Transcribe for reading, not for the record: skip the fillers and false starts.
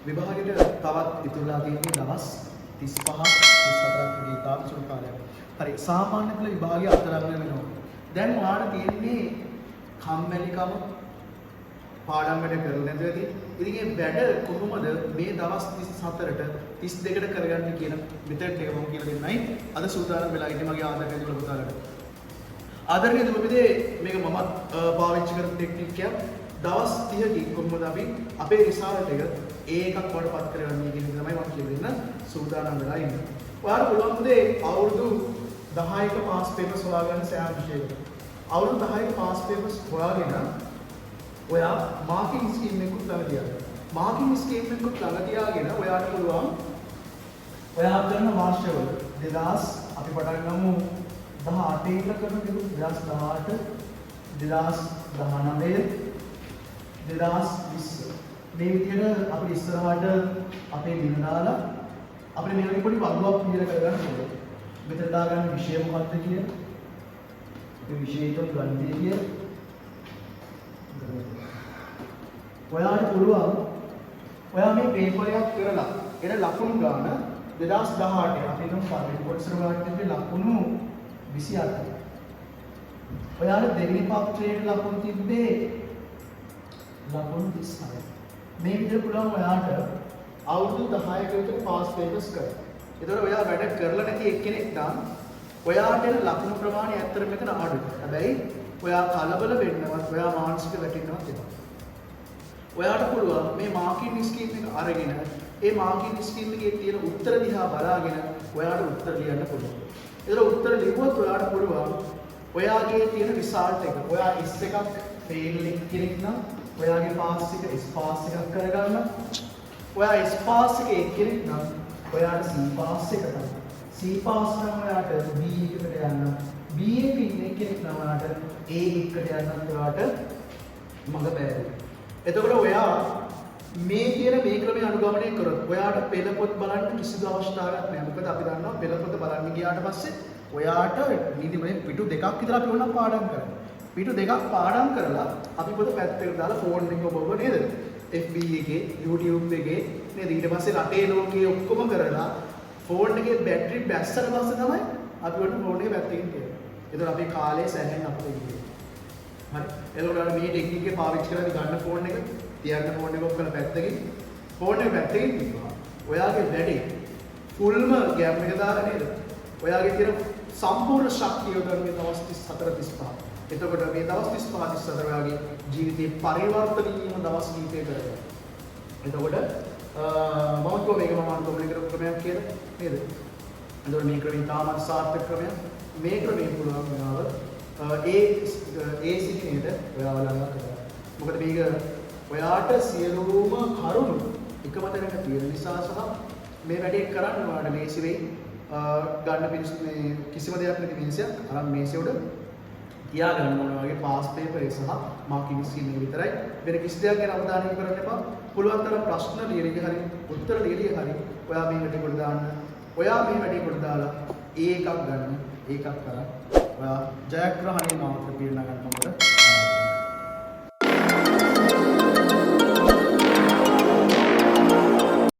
විභාගයට තවත් ඉතුරුලා තියෙන්නේ දවස් 35ක් 34ක් වගේ තාම සුළු කාලයක්. හරි සාමාන්‍ය පෙළ විභාගය අතරමඟ වෙනවා. දැන් ඔයාලට තියෙන්නේ කම්මැලිකම පාඩම් වැඩ කරලා නැතුව ඇති. ඉතින් මේ වැඩ කොහොමද මේ දවස් 34ට 32ට කරගන්නේ කියන මෙතඩ් එක මම කියලා දෙන්නයි අද සූදානම් වෙලා ඉන්නේ මගේ ආදරණීය දුර පුතාලට. ආදරණීය දුරපිතේ මේක මමත් පාවිච්චි කරපු ටෙක්නික් එකක්. දවස් 30කින් කොහොමද අපි අපේ රිසල්ට් එක ඒකක් වඩපත් කරගන්නේ කියන එක තමයි මම කියලා දෙන්න සූදානම් වෙලා ඉන්නේ. ඔයාලට පුළුවන් පුතේ අවුරුදු 10ක පාස් පේපර්ස් හොයාගන්න සෑම විෂයයකට. අවුරුදු 10ක පාස් පේපර්ස් හොයාගෙන ඔයා මාකින් ස්කීම් එකකුත් ළඟ තියාගන්න. මාකින් ස්කීම් එකකුත් ළඟ තියාගෙන ඔයාට පුළුවන් ඔයා කරන වාර්ෂවල 2000 අපි පටන් ගමු 18 ඉඳලා කරන 2018 2019 2020 මේ විදිහට අපි ඉස්සරහට අපේ දින දාලා අපිට මේ වගේ පොඩි වගුවක් පිළිලා කරගන්න ඕනේ. මෙතන දාගන්න විෂය මොකක්ද කියන ඒ විෂයයට ගන්නේ කිය ඔයාලට පුළුවන් ඔයා මේ පේපර් එකක් කරලා එන ලකුණු ගන්න 2018 අපි හිතමු පළවෙනි කොටසට ඔයාලට තිබ්බේ ලකුණු 28. ඔයාලට දෙවෙනි පත්‍රයේ ලකුණු තිබ්බේ ලකුණු 36. මේ විදිහට පුළුවන් ඔයාට අවුරුදු 10ක විතර පාස් පේපර්ස් කරන්න. ඒතකොට ඔයා වැඩ කරලා නැති එක්කෙනෙක් නම් ඔයාට එන ලකුණු ප්‍රමාණය ඇත්තටම මෙතන අඩුයි. හැබැයි ඔයා කලබල වෙන්නවත් ඔයා මානසික වැටෙන්නවත් එපා. ඔයාට පුළුවන් මේ මාකින් ස්කීම් එක අරගෙන ඒ මාකින් ස්කීම් එකේ තියෙන උත්තර දිහා බලාගෙන ඔයාට උත්තර ලියන්න පුළුවන්. ඒතර උත්තර ලියුවොත් ඔයාට පුළුවන් ඔයාගේ තියෙන රිසල්ට් එක ඔයා S එකක් ෆේල් කෙනෙක් නම් ඔයාගේ පාස් එක S පාස් එකක් කරගන්න. ඔයා S පාස් එකේ කෙනෙක් නම් ඔයාට C පාස් එක තමයි. C පාස් නම් ඔයාට B එකට යන්න. B එකේ ඉන්න කෙනෙක් නම් ඔයාට A එකට යන්න ඔයාට මඟ බෑරේ. එතකොට ඔයා මේ කියන මේ ක්‍රමය අනුගමනය කරොත් ඔයාට පෙළ පොත් බලන්න කිසිදු අවශ්‍යතාවයක් නැහැ. මොකද අපි දන්නවා පෙළ පොත බලන්න ගියාට පස්සේ ඔයාට නිදිමේ පිටු දෙකක් විතර අපි ඕන පාඩම් කරන්න. පිටු දෙකක් පාඩම් කරලා අපි පොත පැත්තකට දාලා ෆෝන් එක ඔබව නේද? FB එකේ YouTube එකේ නේද? ඊට පස්සේ රටේ ලෝකයේ ඔක්කොම කරලා ෆෝන් එකේ බැටරි බැස්සට පස්සේ තමයි අපි ඔන්න ෆෝන් එක පැත්තකින් තියන්නේ. ඒතකොට අපේ කාලය සෑහෙන අපිට ඉන්නේ. හරි. එතකොට මේ ටෙක්නික් එක පාවිච්චි කරලා ගන්න ෆෝන් එක තියන්න ෆෝන් එක ඔෆ් කරලා පැත්තකින් ෆෝන් එක පැත්තකින් තියනවා. ඔයාගේ වැඩේ ෆුල්ම ගෑම් එක දාලා නේද? ඔයාගේ තියෙන සම්පූර්ණ ශක්තිය යොදන්න මේ දවස් 34 35. එතකොට මේ දවස් 35 34 ඔයාගේ ජීවිතේ පරිවර්තනීය දවස් කීපයක කරගන්න. එතකොට මම කිව්වා මේක මම අනුගමනය කරපු ක්‍රමයක් කියලා නේද? එතකොට මේ ක්‍රමය තාමත් සාර්ථක ක්‍රමයක්. මේ ක්‍රමයෙන් පුළුවන් ඔයාව ඒ සිහිනේට ඔයාව ළඟ කරගන්න. මොකද මේක ඔයාට සියලුම කරුණු එකම තැනක තියෙන නිසා සහ මේ වැඩේ කරන්න ඔයාලට මේසි වෙයි. ගන්න පිළිස් මේ කිසිම දෙයක් නැති මිනිසයක් අරන් මේසෙ උඩ තියා ගන්න ඕන වගේ පාස් පේපර් එක සහ මාකින් ස්කීම් එක විතරයි. වෙන කිසි දෙයක් ගැන අවධානය යොමු කරන්න එපා. පුළුවන් තරම් ප්‍රශ්න ලියලිය හරි උත්තර ලියලිය හරි ඔයා මේ වැඩේ කොට දාන්න. ඔයා මේ වැඩේ කොට දාලා ඒකක් ගන්න ඒකක් කරා ඔයා ජයග්‍රහණය මාත්‍ර පිරණ ගන්න මොකද